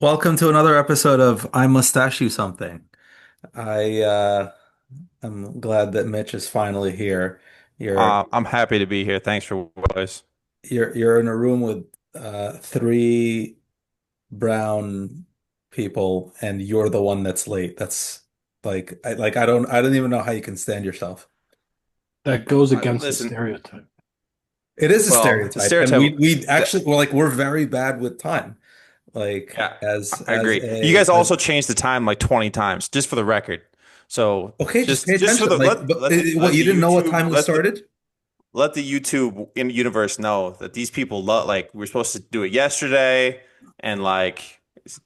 Welcome to another episode of I Mustache You Something. I am glad that Mitch is finally here. You're I'm happy to be here. Thanks for boys. you're in a room with three brown people, and you're the one that's late. That's I don't even know how you can stand yourself. That goes against the Listen, stereotype. It is a well, the stereotype, and stereotype. we The, actually we're very bad with time. Like yeah, I as agree. You guys as also changed the time like 20 times, just for the record. So okay, just pay just for attention. the Like, but what let you the didn't know what YouTube time we started? let the YouTube in universe know that these people love like we're supposed to do it yesterday, and like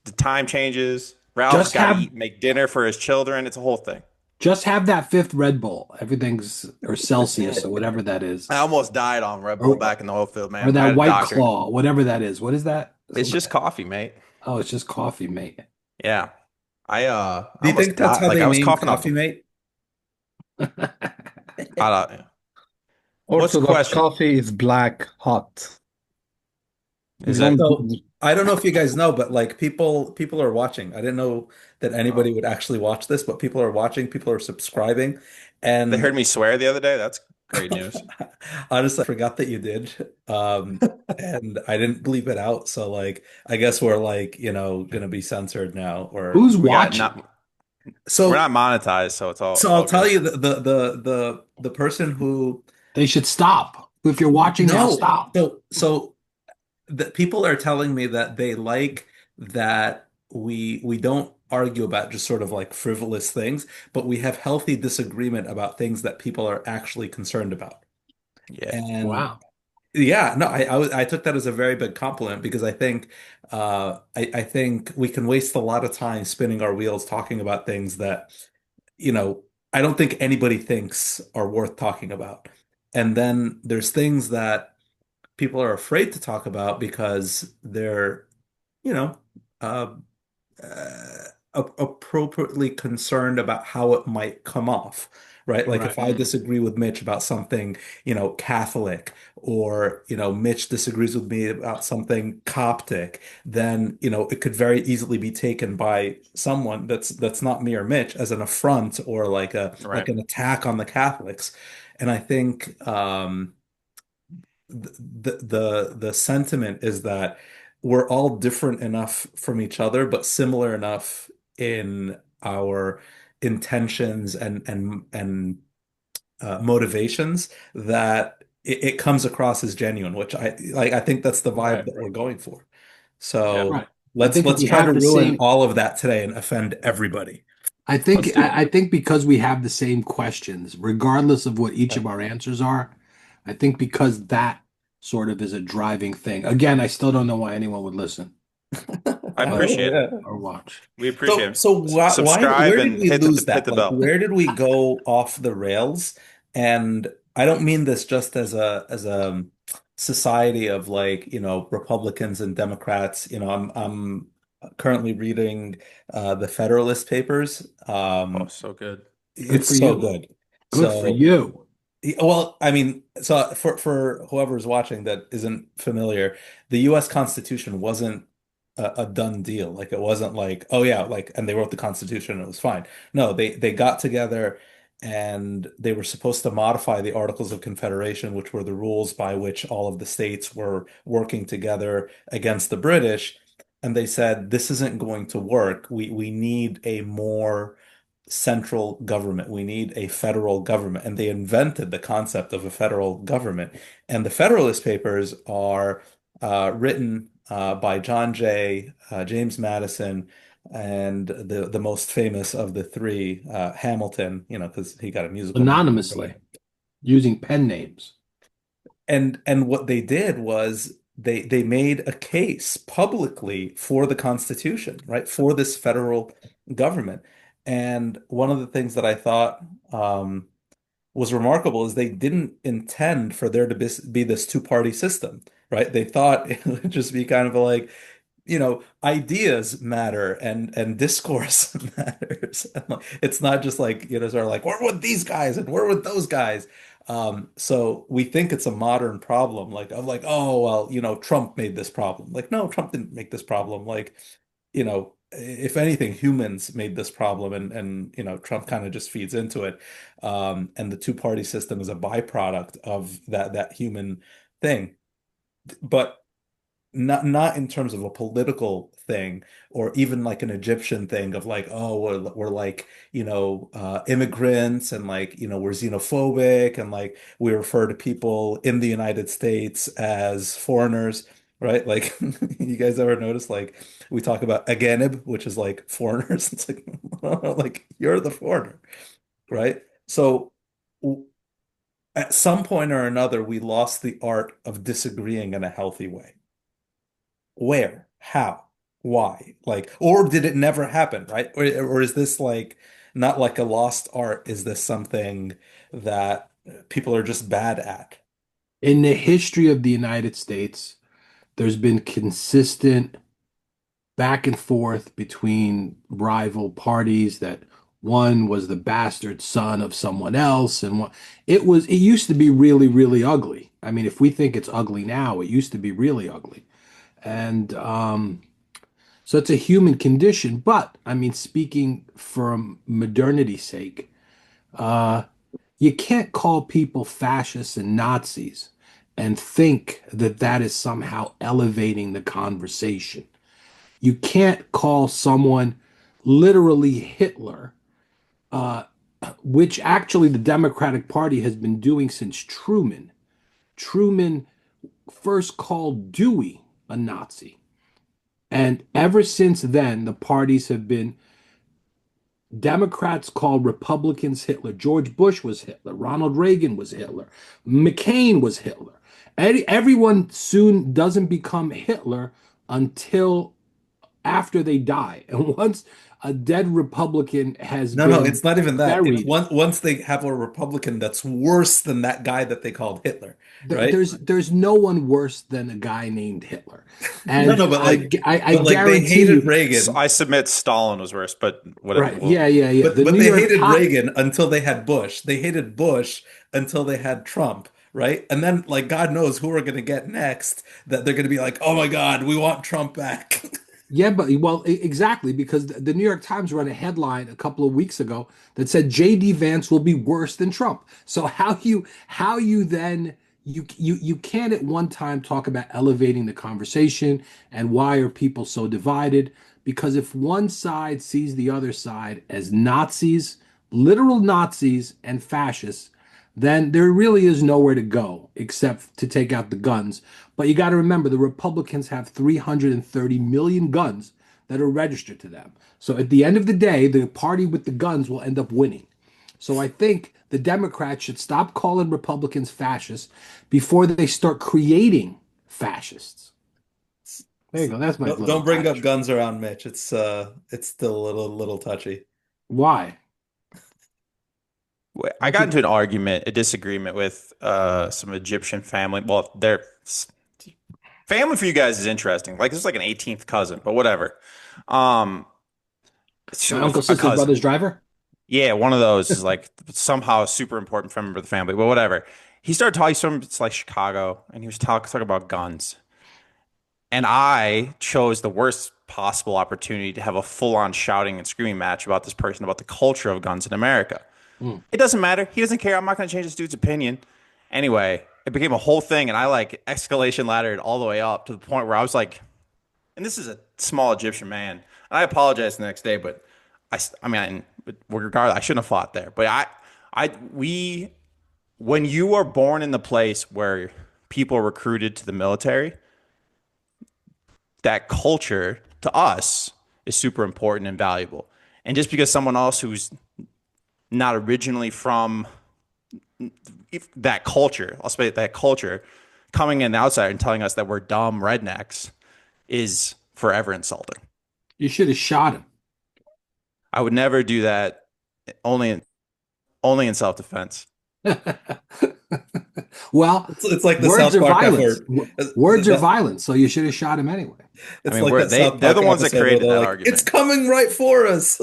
the time changes. Ralph's Just got to have eat, make dinner for his children. It's a whole thing. just have that fifth Red Bull. Everything's or Celsius or whatever that is. I almost died on Red Bull Or back in the whole field, or man. I that had a White doctor. Claw, whatever that is. What is that? It's just coffee, mate. Oh, it's just coffee, mate. Yeah. I Do you think almost that's died. how Like they I was name coughing Coffee up. Mate? I don't, what's the Orthodox question? coffee is black hot. Is We it? don't So I don't know if you guys know, but like people are watching. I didn't know that anybody Oh, would actually watch this, but people are watching, people are subscribing, they and heard me swear the other day. That's great news. honestly, I forgot that you did. And I didn't bleep it out. So like I guess we're like, gonna be censored now or Who's We got watching? not. We're so not monetized, so it's so I'll all tell good. you the person who They should stop. If you're watching now, no, stop. so that people are telling me that they like that we don't argue about just sort of like frivolous things, but we have healthy disagreement about things that people are actually concerned about. Yeah. And Wow. yeah, no, I took that as a very big compliment because I think I think we can waste a lot of time spinning our wheels talking about things that, you know, I don't think anybody thinks are worth talking about. And then there's things that people are afraid to talk about because they're, you know, uh, appropriately concerned about how it might come off, right? Like if Right. I disagree with Mitch about something, Catholic, or, Mitch disagrees with me about something Coptic, then, it could very easily be taken by someone that's not me or Mitch as an affront or like Right. an attack on the Catholics. And I think the sentiment is that we're all different enough from each other, but similar enough in our intentions and motivations that it comes across as genuine, which I think that's the vibe Right. that we're going for. Yeah. So Right. I let's think if let's we try to have the ruin same, all of that today and offend everybody. I Let's think do I it. I think because we have the same questions, regardless of what each of our answers are, I think because that sort of is a driving thing. Again, I still don't know why anyone would listen I Oh appreciate it. yeah. or watch. We appreciate So, it. so Subscribe where did and we lose hit that? the Like, bell. where did we go off the rails? And I don't mean this just as a society of like, Republicans and Democrats. I'm currently reading the Federalist Papers. Oh, so good. Good for It's so you. good. Good for So you. well, I mean, so for whoever's watching that isn't familiar, the U.S. Constitution wasn't a done deal. Like it wasn't like, oh yeah, like and they wrote the Constitution and it was fine. No, they got together and they were supposed to modify the Articles of Confederation, which were the rules by which all of the states were working together against the British. And they said, this isn't going to work. We need a more central government. We need a federal government. And they invented the concept of a federal government. And the Federalist Papers are written by John Jay, James Madison, and the most famous of the three, Hamilton, because he got a musical number for Anonymously, that. using pen names. And what they did was they made a case publicly for the Constitution, right? For this federal government. And one of the things that I thought was remarkable is they didn't intend for there to be this two-party system, right? They thought it would just be kind of like, ideas matter and discourse matters. And like, it's not just like, sort of like, we're with these guys and we're with those guys. So we think it's a modern problem, like of like, oh, well, Trump made this problem. Like, no, Trump didn't make this problem. Like, if anything, humans made this problem, and Trump kind of just feeds into it. And the two-party system is a byproduct of that human thing. But not in terms of a political thing, or even like an Egyptian thing of like, oh, we're like, immigrants, and like, we're xenophobic, and like we refer to people in the United States as foreigners, right? Like, you guys ever notice like we talk about aganib, which is like foreigners? It's like, like you're the foreigner, right? So at some point or another, we lost the art of disagreeing in a healthy way. Where? How? Why? Like, or did it never happen, right? Or is this like not like a lost art? Is this something that people are just bad at? In the history of the United States, there's been consistent back and forth between rival parties that one was the bastard son of someone else and one it used to be really, really ugly. I mean, if we think it's ugly now, it used to be really ugly. And so it's a human condition. But I mean, speaking from modernity's sake, uh, you can't call people fascists and Nazis and think that that is somehow elevating the conversation. You can't call someone literally Hitler, uh, which actually the Democratic Party has been doing since Truman. Truman first called Dewey a Nazi. And ever since then, the parties have been Democrats called Republicans Hitler. George Bush was Hitler. Ronald Reagan was Hitler. McCain was Hitler. Everyone soon doesn't become Hitler until after they die. And once a dead Republican has No, been it's not even that. It's buried, once they have a Republican that's worse than that guy that they called Hitler, right? there's no one worse than a guy named Hitler. No, And no, but I like they guarantee hated you, Reagan. I submit Stalin was worse, but whatever. right? Well, Yeah, yeah, yeah. The But New they York hated Times. Reagan until they had Bush. They hated Bush until they had Trump, right? And then like God knows who we're gonna get next that they're gonna be like, oh my God, we want Trump back. Yeah, but well, exactly, because the New York Times ran a headline a couple of weeks ago that said JD Vance will be worse than Trump. So how you then you can't at one time talk about elevating the conversation and why are people so divided? Because if one side sees the other side as Nazis, literal Nazis and fascists, then there really is nowhere to go except to take out the guns. But you got to remember the Republicans have 330 million guns that are registered to them. So at the end of the day, the party with the guns will end up winning. So I think the Democrats should stop calling Republicans fascists before they start creating fascists. There you go. That's my little Don't bring up attitude. guns around Mitch. It's still a little touchy. Why? I What's got he? into an argument, a disagreement with some Egyptian family. Well, their family for you guys is interesting. Like this is like an 18th cousin, but whatever. Um, My uncle, a sister's cousin. brother's driver? Yeah, one of those is like somehow a super important member of the family, but whatever. He started talking from it's like Chicago, and he was talking about guns. And I chose the worst possible opportunity to have a full-on shouting and screaming match about this person, about the culture of guns in America. Mm. It doesn't matter. He doesn't care. I'm not going to change this dude's opinion. Anyway, it became a whole thing, and I like escalation laddered all the way up to the point where I was like, and this is a small Egyptian man. And I apologized the next day, but I mean, regardless, I shouldn't have fought there. But when you are born in the place where people are recruited to the military, that culture to us is super important and valuable. And just because someone else who's not originally from that culture, I'll say that culture, coming in the outside and telling us that we're dumb rednecks is forever insulting. You should have shot him. I would never do that. Only in self defense. Well, It's like the words South are Park violence. effort. Words are violence, so you should have shot him anyway. I It's mean, like we're that South they're Park the ones that episode where created they're that like, "It's argument. coming right for us."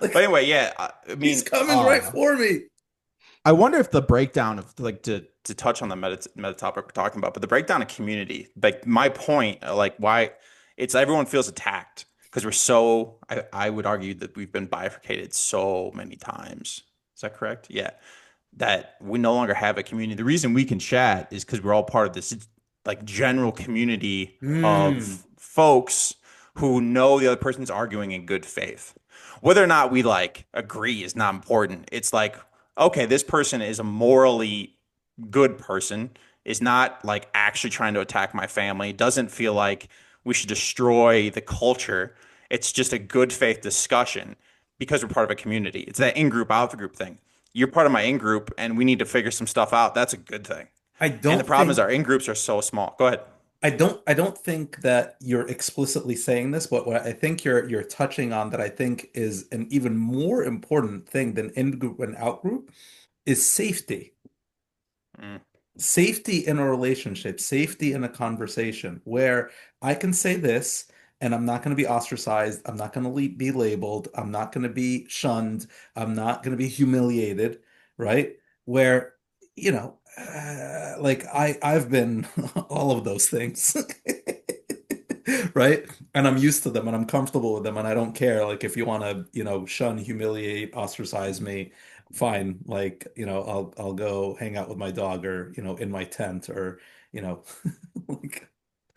But Like, anyway, yeah, I he's mean, coming right for me. I wonder if the breakdown of like to touch on the meta topic we're talking about, but the breakdown of community, like my point, like why It's everyone feels attacked because we're so, I would argue that we've been bifurcated so many times. Is that correct? Yeah. That we no longer have a community. The reason we can chat is because we're all part of this like general community Mm. of folks who know the other person's arguing in good faith. Whether or not we like agree is not important. It's like, okay, this person is a morally good person, is not like actually trying to attack my family, doesn't feel like we should destroy the culture. It's just a good faith discussion because we're part of a community. It's that in group, out the group thing. You're part of my in group and we need to figure some stuff out. That's a good thing. I And the don't problem is think our in groups are so small. Go ahead. I don't think that you're explicitly saying this, but what I think you're touching on that I think is an even more important thing than in group and out group is safety. Mm, Safety in a relationship, safety in a conversation where I can say this and I'm not going to be ostracized, I'm not going to be labeled, I'm not going to be shunned, I'm not going to be humiliated, right? Where, like I've been all of those things. Right? And I'm used to them and I'm comfortable with them and I don't care. Like if you want to, shun, humiliate, ostracize me, fine. Like, I'll go hang out with my dog or, in my tent or, you know, like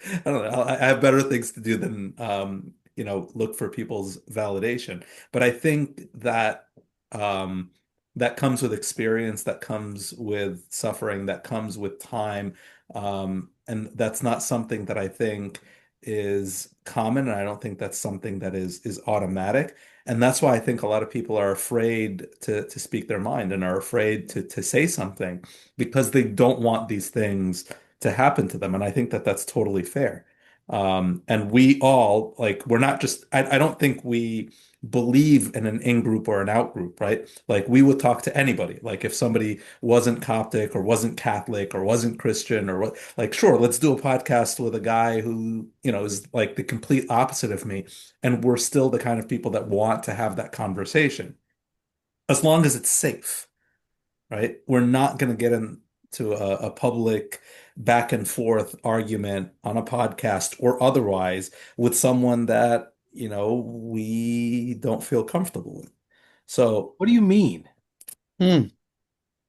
I don't know. I have better things to do than look for people's validation. But I think that that comes with experience, that comes with suffering, that comes with time. And that's not something that I think is common, and I don't think that's something that is automatic. And that's why I think a lot of people are afraid to speak their mind and are afraid to say something because they don't want these things to happen to them. And I think that that's totally fair. And we all, like, we're not just, I don't think we believe in an in group or an out group, right? Like, we would talk to anybody. Like, if somebody wasn't Coptic or wasn't Catholic or wasn't Christian or what, like, sure, let's do a podcast with a guy who, is like the complete opposite of me. And we're still the kind of people that want to have that conversation as long as it's safe, right? We're not going to get into a public back and forth argument on a podcast or otherwise with someone that, we don't feel comfortable with. So, What do you mean? Hmm.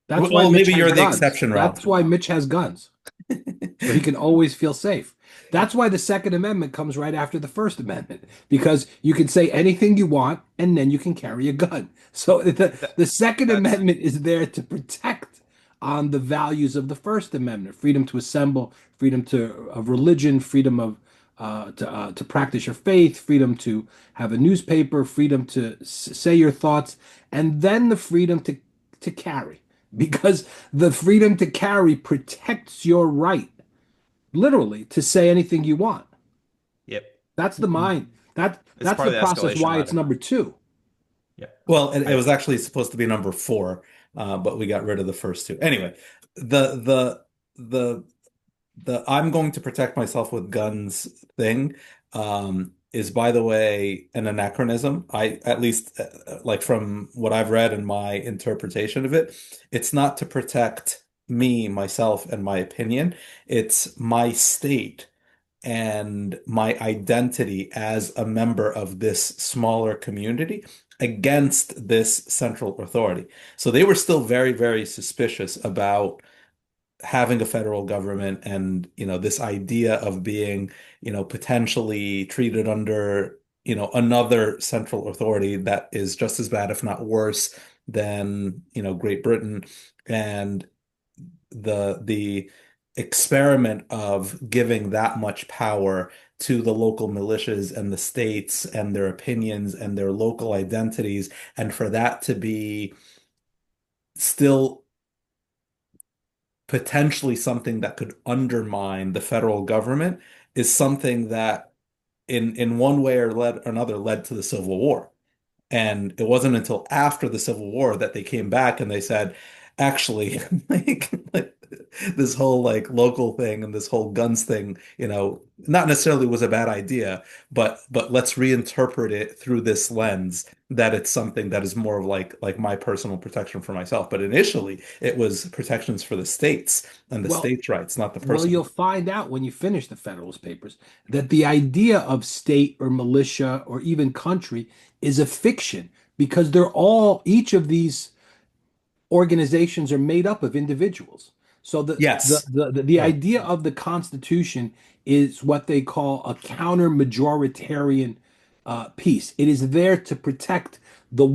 That's why well, Mitch maybe has you're the guns. exception, Ralph. That's why Mitch has guns. So he can always feel safe. That's why the Second Amendment comes right after the First Amendment, because you can say anything you want and then you can carry a gun. So that, the Second that's Amendment is there to protect on the values of the First Amendment: freedom to assemble, freedom of religion, freedom to practice your faith, freedom to have a newspaper, freedom to say your thoughts, and then the freedom to carry, because the freedom to carry protects your right, literally, to say anything you want. yep. That's the mind. It's That's part the of the process escalation why it's ladder. number two. Yep. Well, it I was actually supposed to be number four, but we got rid of the first two. Anyway, the the the the I'm going to protect myself with guns thing is, by the way, an anachronism. I at least like from what I've read and my interpretation of it, it's not to protect me, myself, and my opinion. It's my state and my identity as a member of this smaller community against this central authority. So they were still very, very suspicious about having a federal government and, this idea of being, potentially treated under, another central authority that is just as bad, if not worse, than, Great Britain. And the experiment of giving that much power to the local militias and the states and their opinions and their local identities, and for that to be still potentially something that could undermine the federal government is something that in one way or another led to the Civil War. And it wasn't until after the Civil War that they came back and they said, actually like this whole like local thing and this whole guns thing, not necessarily was a bad idea, but let's reinterpret it through this lens that it's something that is more of like my personal protection for myself. But initially it was protections for the states and the Well, states' rights, not the well, personal. you'll find out when you finish the Federalist Papers that the idea of state or militia or even country is a fiction because each of these organizations are made up of individuals. So Yes. the Right. idea of the Constitution is what they call a counter majoritarian piece. It is there to protect the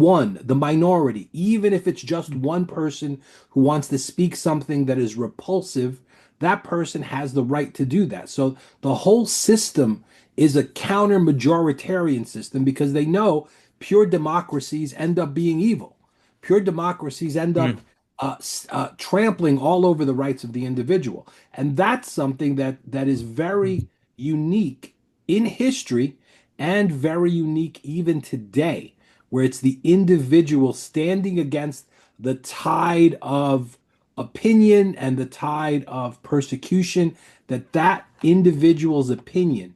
minority, even if it's just one person who wants to speak something that is repulsive, that person has the right to do that. So the whole system is a counter majoritarian system because they know pure democracies end up being evil. Pure democracies end up Mm. trampling all over the rights of the individual, and that's something that is very unique in history and very unique even today, where it's the individual standing against the tide of opinion and the tide of persecution, that individual's opinion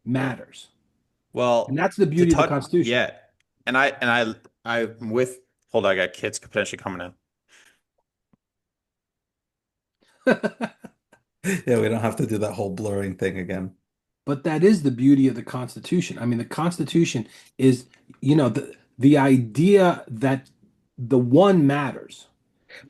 matters. And Well, that's the to beauty of the touch, Constitution. yeah, I'm with. Hold on, I got kids potentially coming in. Yeah, we don't have to do that whole blurring thing again. But that is the beauty of the Constitution. I mean, the Constitution is, the idea that the one matters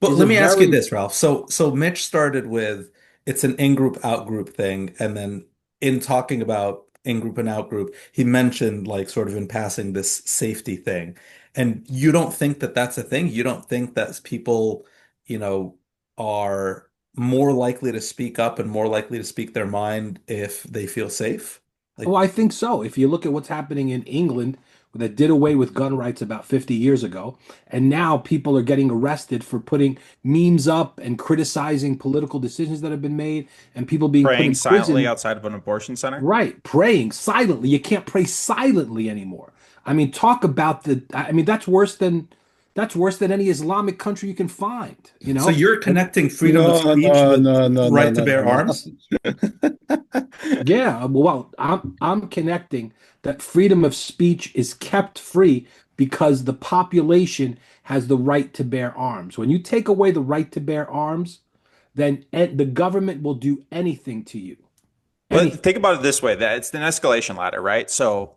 But is let a me ask you very this, Ralph. So Mitch started with it's an in-group out-group thing, and then in talking about in-group and out-group, he mentioned like sort of in passing this safety thing. And you don't think that that's a thing? You don't think that people, you know, are more likely to speak up and more likely to speak their mind if they feel safe? Oh, Like, I think so. If you look at what's happening in England, that did away with gun rights about 50 years ago, and now people are getting arrested for putting memes up and criticizing political decisions that have been made, and people being put Praying in silently prison. outside of an abortion center. Right, praying silently. You can't pray silently anymore. I mean, talk about I mean, that's worse than any Islamic country you can find, you so know? you're And connecting freedom of No, speech no, with no, no, no, right to no, bear no, arms? no. yeah, well, I'm connecting that freedom of speech is kept free because the population has the right to bear arms. When you take away the right to bear arms, then the government will do anything to you. But Anything. think about it this way: that it's an escalation ladder, right? So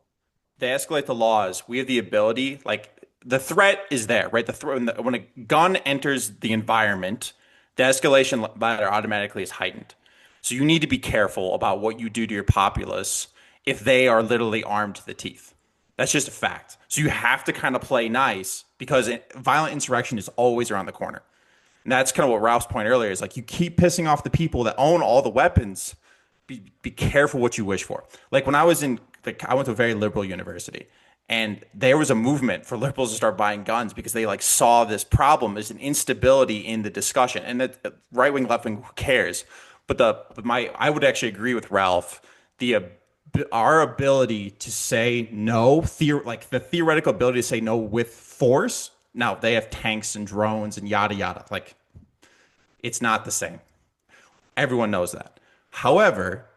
they escalate the laws. We have the ability, like the threat is there, right? When a gun enters the environment, the escalation ladder automatically is heightened. So you need to be careful about what you do to your populace if they are literally armed to the teeth. That's just a fact. So you have to kind of play nice because violent insurrection is always around the corner. And that's kind of what Ralph's point earlier is like you keep pissing off the people that own all the weapons. Be careful what you wish for. Like when I was in, like I went to a very liberal university, and there was a movement for liberals to start buying guns because they like saw this problem as an instability in the discussion. And that right wing, left wing, who cares? But I would actually agree with Ralph. The our ability to say no, like the theoretical ability to say no with force. Now they have tanks and drones and yada yada. Like it's not the same. Everyone knows that. However,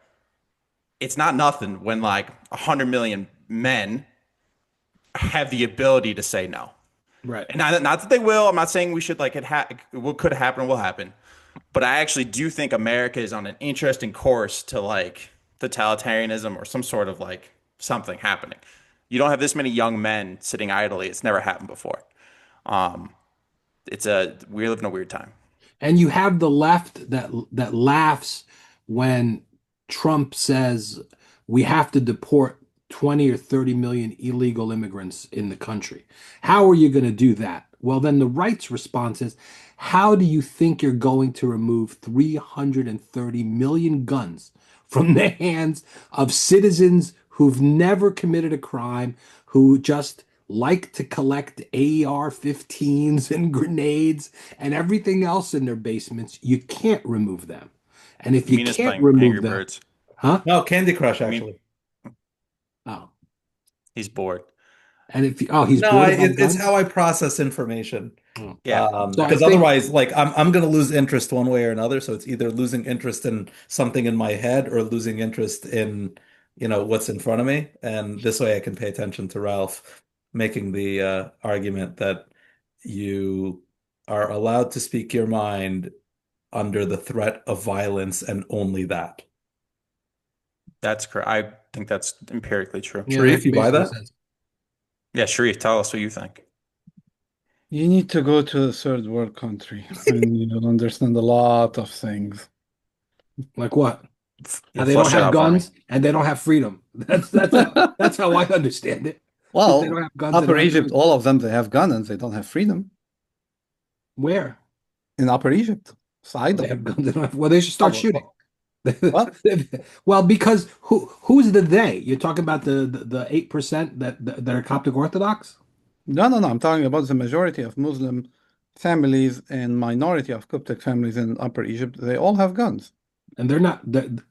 it's not nothing when like 100 million men have the ability to say no. Right. And not that they will. I'm not saying we should like what could happen will happen. But I actually do think America is on an interesting course to like totalitarianism or some sort of like something happening. You don't have this many young men sitting idly. It's never happened before. Um, we live in a weird time. And you have the left that laughs when Trump says we have to deport 20 or 30 million illegal immigrants in the country. How are you going to do that? Well, then the right's response is, how do you think you're going to remove 330 million guns from the hands of citizens who've never committed a crime, who just like to collect AR-15s and grenades and everything else in their basements? You can't remove them. And if You you mean is can't playing Angry remove them, Birds? huh? No, Candy Crush You mean actually. Oh, he's bored? And if he's No, bored about it's guns. how I process information. Oh. Yeah. So I Because think otherwise, like I'm going to lose interest one way or another. So it's either losing interest in something in my head or losing interest in, what's in front of me. And this way I can pay attention to Ralph making the argument that you are allowed to speak your mind under the threat of violence and only that. That's correct. I think that's empirically true. yeah, Sharif, that you buy makes more that? sense. Yeah, Sharif, tell us what you think. You need to go to a third world country and you'll understand a lot of things. Like what? How Yeah, they don't flush it have out for me. guns and they don't have freedom. That's how I understand it. They Well, don't have guns, they Upper don't have Egypt, freedom. all of them, they have gun and they don't have freedom. Where? In Upper Egypt, it's They idle. have guns, they don't have. Well, they should Oh, start shooting. what? Well, because who's the they? You're talking about the 8% that are Coptic Orthodox, No, no, no. I'm talking about the majority of Muslim families and minority of Coptic families in Upper Egypt. They all have guns. and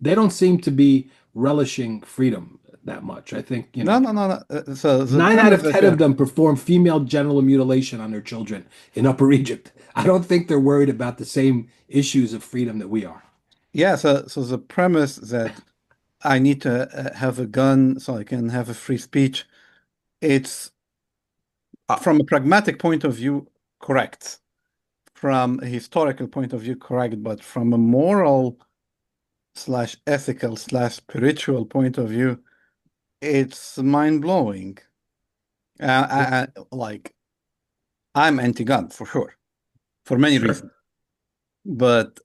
they don't seem to be relishing freedom that much. I think, No, no, no, no. So the 9 out premise of that 10 you of have, them perform female genital mutilation on their children in Upper Egypt. I don't think they're worried about the same issues of freedom that we are. yeah. So the premise that I need to have a gun so I can have a free speech, it's Uh, from a pragmatic point of view, correct. From a historical point of view, correct. But from a moral slash ethical slash spiritual point of view, it's mind blowing. Like I'm anti-gun for sure, for many sure. reasons. But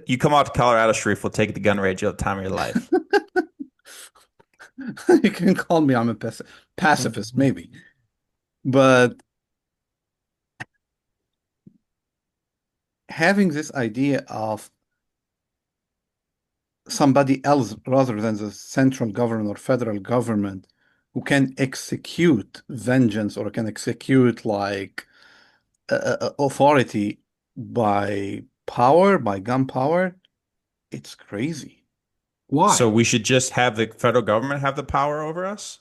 You come out to Colorado, Sharif, we'll take the gun range at the time of your life. you can call me I'm a pacifist, maybe. But having this idea of somebody else rather than the central government or federal government who can execute vengeance or can execute like authority by power, by gun power, it's crazy. So Why? we should just have the federal government have the power over us?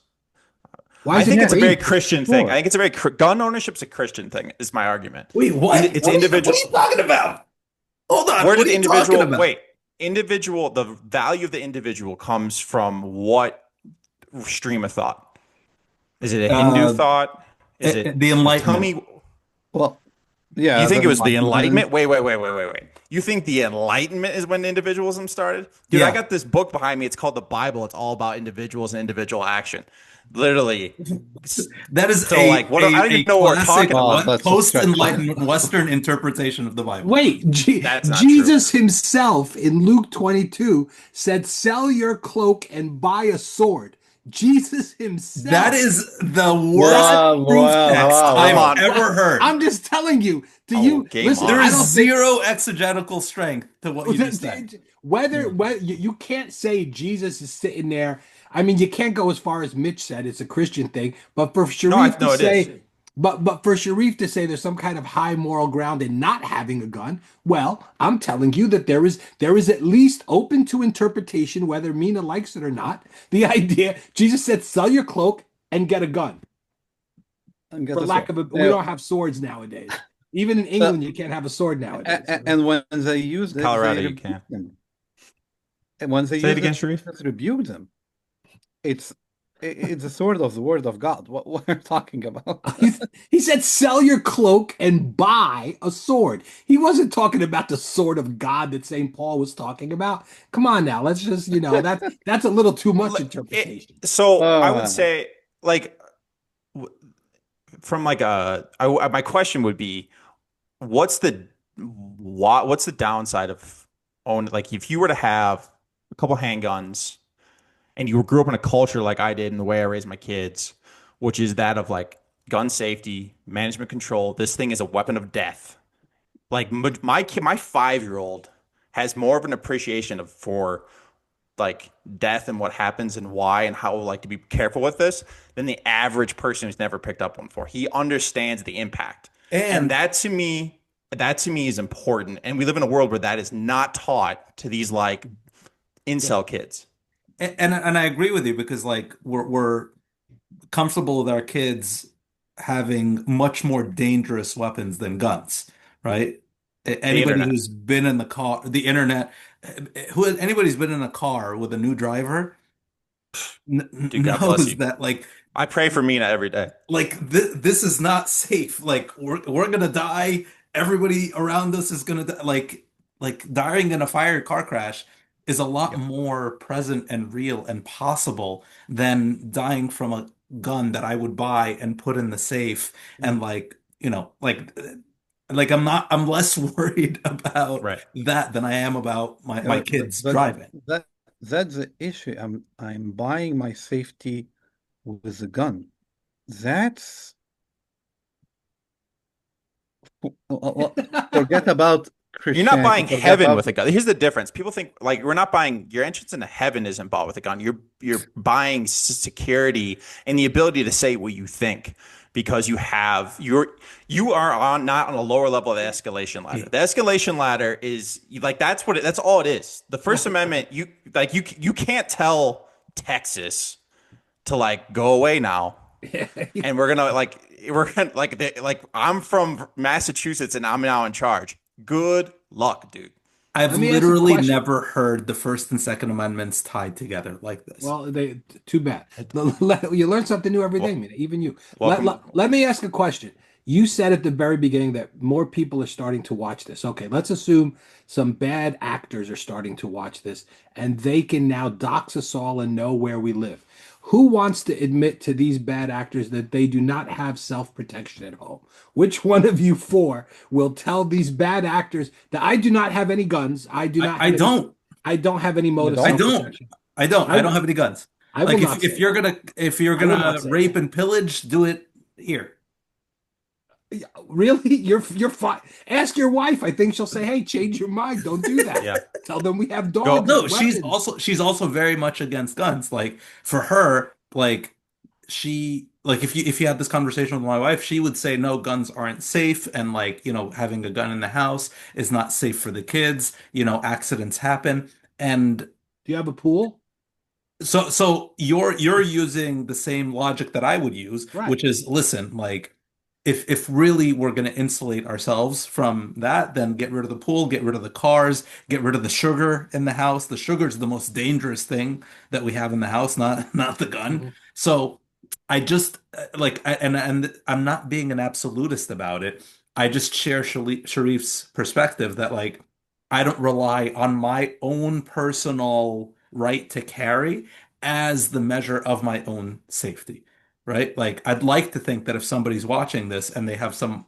Why I is it think Yeah, it's a very crazy? Christian thing. I sure. think it's a very gun ownership's a Christian thing, is my argument. Wait, what? It's What are individual. you talking about? Hold on. Where What did are the you talking individual, about? wait, individual, the value of the individual comes from what stream of thought? Is it a Hindu Uh, thought? Is it, the tell Enlightenment. me, Well, you yeah, the think it was the Enlightenment. Enlightenment? Wait. You think the Enlightenment is when individualism started? Dude, I Yeah. got this book behind me. It's called the Bible. It's all about individuals and individual action. Literally. That is So, like, what, I don't even a know what we're classic talking Oh, about. that's a stretch. post-Enlightenment Western interpretation of the Bible. Wait, That's not true. Jesus himself in Luke 22 said, "Sell your cloak and buy a sword." Jesus That himself. is the worst What? Wow, proof wow, text wow, Come I've on. wow. ever heard. I'm just telling you. Do Oh, you game listen? There I on. is don't think zero exegetical strength to what you just said. whether you can't say Jesus is sitting there. I mean, you can't go as far as Mitch said. It's a Christian thing, but for No, Sharif to no, it is. say, but for Sharif to say there's some kind of high moral ground in not having a gun, well, I'm telling you that there is at least open to interpretation, whether Mina likes it or not. The idea Jesus said, "Sell your cloak and get a gun." And get For this lack one. of we don't have swords nowadays. Even in So, England, you can't have a sword nowadays. and when they use it, Colorado, they you rebuke can. them. And when they Say it use again, it, Sharif. they rebuke them. It's it's a sword of the word of God. What are you talking about? He said, "Sell your cloak and buy a sword." He wasn't talking about the sword of God that St. Paul was talking about. Come on now, let's just, that's a little too much interpretation. So I would Uh, say, like, from like my question would be, what's the what's the downside of own, like, if you were to have a couple handguns and you grew up in a culture like I did in the way I raised my kids, which is that of like gun safety, management control. This thing is a weapon of death. Like my kid, my 5-year old has more of an appreciation for like death and what happens and why and how like to be careful with this than the average person who's never picked up one before. He understands the impact. And And that to me is important. And we live in a world where that is not taught to these like Yeah. incel kids. and I agree with you because like we're comfortable with our kids having much more dangerous weapons than guns, right? The Anybody internet. who's been in the car, the internet, anybody's been in a car with a new driver Dude, God bless knows you. that I pray for Mina every day. this is not safe. Like we're gonna die. Everybody around us is gonna die. Like dying in a fire car crash is a lot Yep. more present and real and possible than dying from a gun that I would buy and put in the safe and I'm less worried about Right. that than I am about my Yeah, kids but driving. that that's the issue. I'm buying my safety with a gun. That's forget about You're not Christianity, buying forget heaven about with a gun. Here's the difference. People think like we're not buying your entrance into heaven isn't bought with a gun. You're buying security and the ability to say what you think because you are on not on a lower level of the escalation ladder. The escalation ladder is like that's all it is. The First Amendment, you can't tell Texas to like go away now and we're gonna like I'm from Massachusetts and I'm now in charge. Good luck, dude. I've Let me ask a literally question. never heard the First and Second Amendments tied together like this. Well, too bad. You learn something new every day, Well, man. Even you. welcome. Let me ask a question. You said at the very beginning that more people are starting to watch this. Okay, let's assume some bad actors are starting to watch this and they can now dox us all and know where we live. Who wants to admit to these bad actors that they do not have self-protection at home? Which one of you four will tell these bad actors that I do not have any guns, I don't. I don't have any you mode of I don't. don't. self-protection? I don't. I I don't have any guns. I will Like not if say you're that. gonna I will not say rape that. and pillage, do it here. Really? You're fine. Ask your wife. I think she'll say, "Hey, change your mind. Don't do that. Yeah. Tell them we have dogs Go. No, and weapons." she's also very much against guns. Like for her, she if you had this conversation with my wife, she would say no, guns aren't safe, and having a gun in the house is not safe for the kids. Accidents happen, and Do you have a pool? so you're using the same logic that I would use, Right. which is listen, like if really we're going to insulate ourselves from that, then get rid of the pool, get rid of the cars, get rid of the sugar in the house. The sugar is the most dangerous thing that we have in the house, not not the gun. Mhm. So I just and I'm not being an absolutist about it. I just share Sharif's perspective that I don't rely on my own personal right to carry as the measure of my own safety, right? Like, I'd like to think that if somebody's watching this and they have some,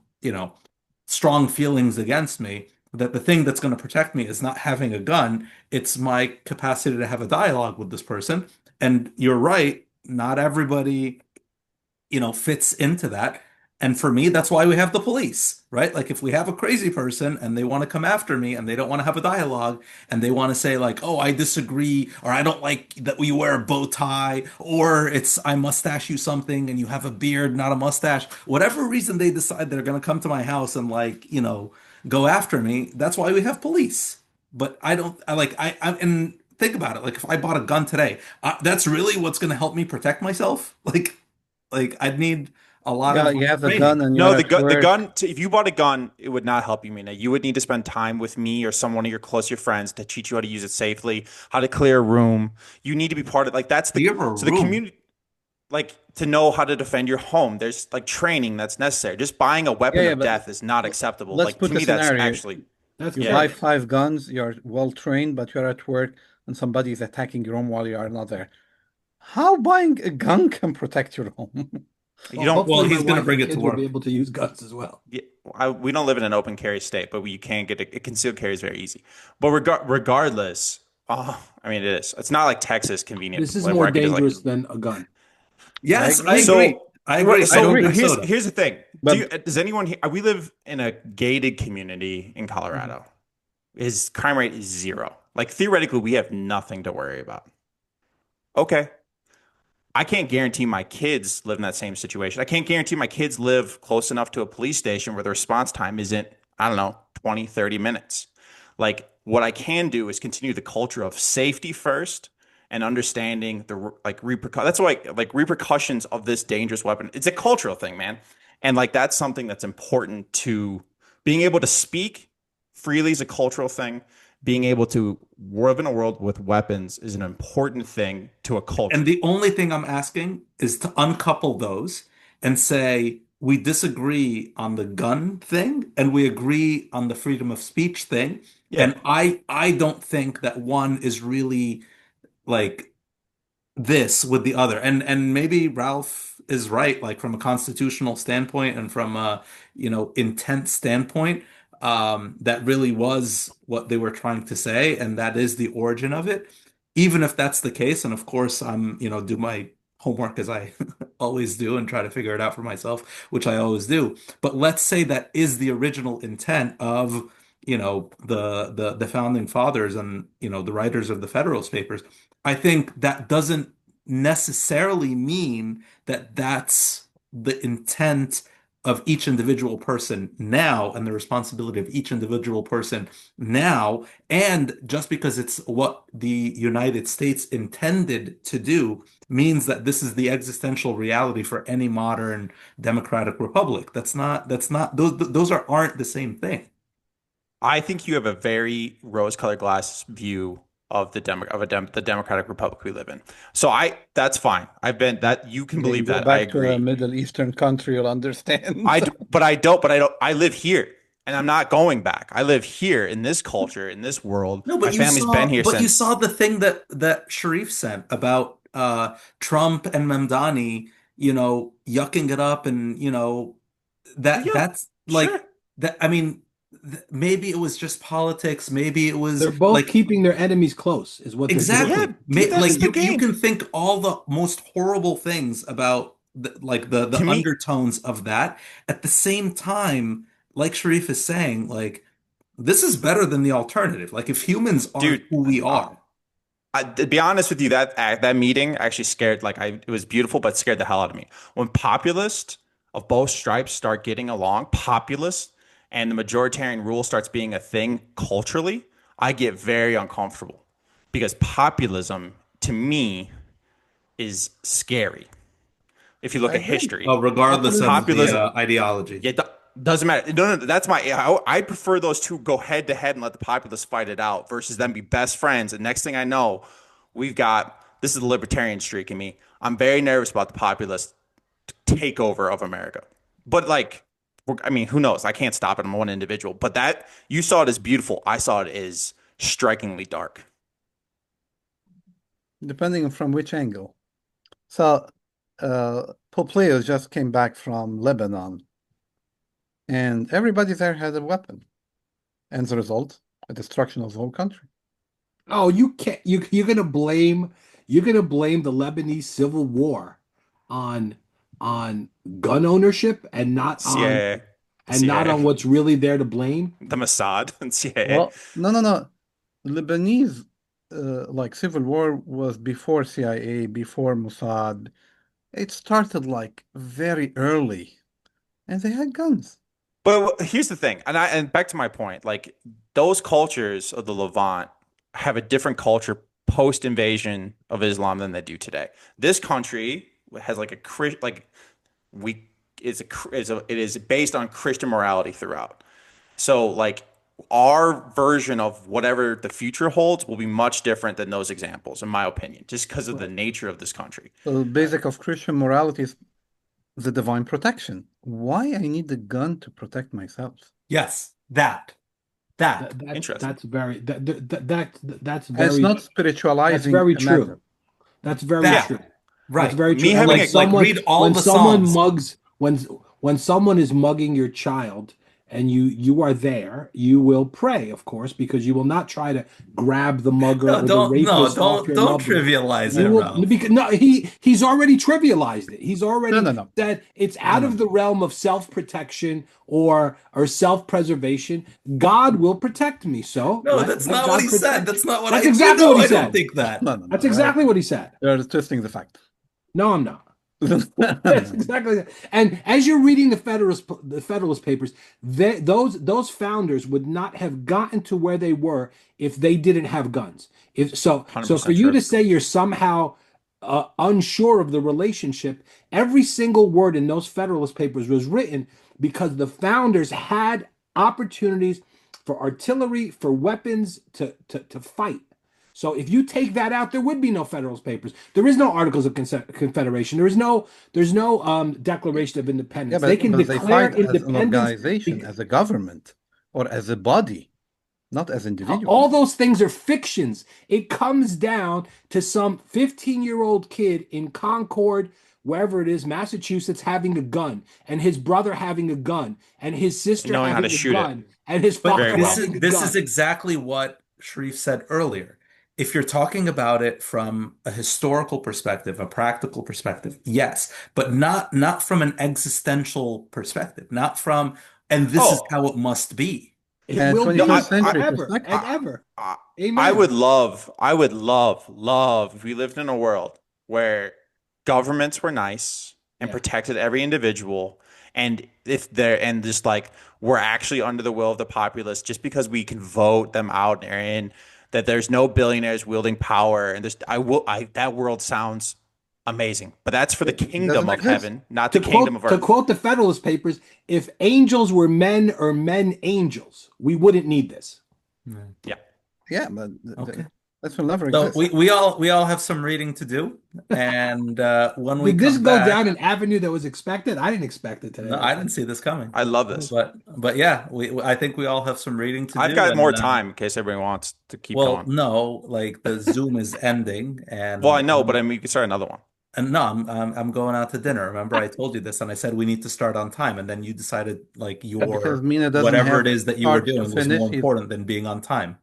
strong feelings against me, that the thing that's going to protect me is not having a gun, it's my capacity to have a dialogue with this person. And you're right, not everybody fits into that. And for me, that's why we have the police, right? Like if we have a crazy person and they want to come after me and they don't want to have a dialogue and they want to say like, "Oh, I disagree," or "I don't like that we wear a bow tie," or it's "I mustache you something and you have a beard, not a mustache." Whatever reason they decide they're going to come to my house and go after me, that's why we have police. But I don't I like I and think about it, like if I bought a gun today, that's really what's going to help me protect myself? Like I'd need a lot Yeah, of you have a gun training. and No, you're at the work. gun. If you bought a gun, it would not help you, Mina. You would need to spend time with me or someone of your closer friends to teach you how to use it safely, how to clear a room. You need to be part of like that's Do the you have a so the room? community like to know how to defend your home. There's like training that's necessary. Just buying a Yeah, weapon yeah, of but death is not acceptable. let's Like to put a me, that's scenario. actually That's You yeah. buy crazy. 5 guns, you're well trained, but you're at work and somebody is attacking your home while you are not there. How buying a gun can protect your home? You Well, don't. Well, hopefully my he's gonna wife bring and it to kids will be work. able to use guns as well. Yeah, we don't live in an open carry state, but you can get it. Concealed carry is very easy. But regardless, oh, I mean, it is. It's not like Texas convenient This is where more I could just like dangerous than a gun. I Yes, I agree. agree. So, I agree. right. I don't So agree. drink here's soda. here's the thing. But Does anyone here? We live in a gated community in Mhm. Colorado. His crime rate is zero. Like theoretically, we have nothing to worry about. Okay. I can't guarantee my kids live in that same situation. I can't guarantee my kids live close enough to a police station where the response time isn't, I don't know, 20, 30 minutes. Like what I can do is continue the culture of safety first and understanding the like repercussions. That's why like repercussions of this dangerous weapon. It's a cultural thing, man. And like that's something that's important to being able to speak freely is a cultural thing. Being able to live in a world with weapons is an important thing to a And culture. the only thing I'm asking is to uncouple those and say we disagree on the gun thing and we agree on the freedom of speech thing. Yeah. And I don't think that one is really like this with the other. And maybe Ralph is right, like from a constitutional standpoint and from a, intent standpoint, that really was what they were trying to say, and that is the origin of it. Even if that's the case, and of course I'm, do my homework as I always do and try to figure it out for myself, which I always do. But let's say that is the original intent of, the founding fathers and, the writers of the Federalist Papers. I think that doesn't necessarily mean that that's the intent of each individual person now and the responsibility of each individual person now. And just because it's what the United States intended to do means that this is the existential reality for any modern democratic republic. Those aren't the same thing. I think you have a very rose-colored glass view of the democratic republic we live in. So that's fine. I've been that you can You can believe go that. I back to a agree. Middle Eastern country, you'll understand. But I don't. I live here, and I'm not going back. I live here in this culture, in this world. No, My family's been here but you since. saw the thing that Sharif sent about Trump and Mamdani, yucking it up, and Yeah, that's sure. like that. I mean, maybe it was just politics. Maybe it was They're both like keeping their enemies close, is what they're doing. Yeah, exactly. dude, that's Like the you game. can think all the most horrible things about the To me, undertones of that. At the same time, like Sharif is saying, like this is better than the alternative. Like if humans aren't dude. who we Uh, are. to be honest with you, that meeting actually scared. It was beautiful, but scared the hell out of me. When populists of both stripes start getting along, populists and the majoritarian rule starts being a thing culturally, I get very uncomfortable because populism to me is scary. If you look I at agree. history, Regardless Populism of is the populism, scary. ideology. yeah, doesn't matter. No, no, that's I prefer those two go head to head and let the populists fight it out versus them be best friends. And next thing I know, we've got this is the libertarian streak in me. I'm very nervous about the populist takeover of America. But like, I mean, who knows? I can't stop it. I'm one individual. But that you saw it as beautiful. I saw it as strikingly dark. Depending on from which angle. So, Pope Leo just came back from Lebanon, and everybody there had a weapon. And as a result, a destruction of the whole country. Oh, you can't. You're gonna blame the Lebanese civil war on on gun ownership and not on CIA, and not CIA, on what's really there to blame. the Mossad, and CIA. Well, no. Lebanese, like civil war was before CIA, before Mossad. It started like very early, and they had guns. But here's the thing, and back to my point, like those cultures of the Levant have a different culture post invasion of Islam than they do today. This country has like a like we it is based on Christian morality throughout. So like our version of whatever the future holds will be much different than those examples, in my opinion, just because of the Right. nature of this country. The basic of Christian morality is the divine protection. Why I need a gun to protect myself? Yes, that. That, that's Interesting. that's very that, that, that that- that's And it's not very that's spiritualizing very a matter. true. That's very That. true. That's Right. very Me true. And having when a someone Read all when the someone Psalms. mugs when someone is mugging your child and you are there, you will pray, of course, because you will not try to grab the mugger No, or the don't no, rapist off don't your don't mother. trivialize You it, will Ralph. because no, he's already trivialized it. He's No, no, already no, said it's no, out no, of no. the realm of self-protection or self-preservation. God will protect me. So No, let that's let not what God he said. protect That's you. not what That's you exactly know what he I don't said. think that. No, no, That's no. exactly what he said. You're twisting the fact. No, I'm not. No, That's no. exactly that. And as you're reading the Federalist Papers, those founders would not have gotten to where they were if they didn't have guns. If so, so for 100% you true. to say you're somehow unsure of the relationship, every single word in those Federalist Papers was written because the founders had opportunities for artillery, for weapons to fight. So if you take that out, there would be no Federalist Papers. There is no Articles of Confederation. There's no Declaration of Yeah, Independence. They can but they declare fight as an independence. organization, as a government, or as a body, not as All individuals. those things are fictions. It comes down to some 15-year-old kid in Concord, wherever it is, Massachusetts, having a gun, and his brother having a gun, and his And sister knowing how to having a shoot it gun, and his But very father well. having a this is gun. exactly what Sharif said earlier. If you're talking about it from a historical perspective, a practical perspective, yes, but not from an existential perspective, not from, and this is Oh, how it must be. It And will 21st be century forever and perspective. I, ever. I, Amen. I would love if we lived in a world where governments were nice and Yeah. protected every individual, and if they're and just like we're actually under the will of the populace, just because we can vote them out and that there's no billionaires wielding power, and I that world sounds amazing, but that's for the It kingdom doesn't of exist. heaven, not the To kingdom of quote to earth. quote the Federalist Papers, if angels were men or men angels, we wouldn't need this. Yeah. Yeah. Yeah, but Okay. this will never So exist. we all have some reading to do, and when we Did this come go back, down an avenue that was expected? I didn't expect it today no, I like didn't this. see this coming, I love this. but yeah, I think we all have some reading to I've do, got more and time in case everybody wants to keep well, going. no, like the Zoom is ending, Well, I know, but I mean, we can start another one. and no, I'm going out to dinner. Remember, I told you this, and I said we need to start on time, and then you decided like Because your Mina doesn't whatever it have is that you were charts to doing was more finish. He's important than being on time.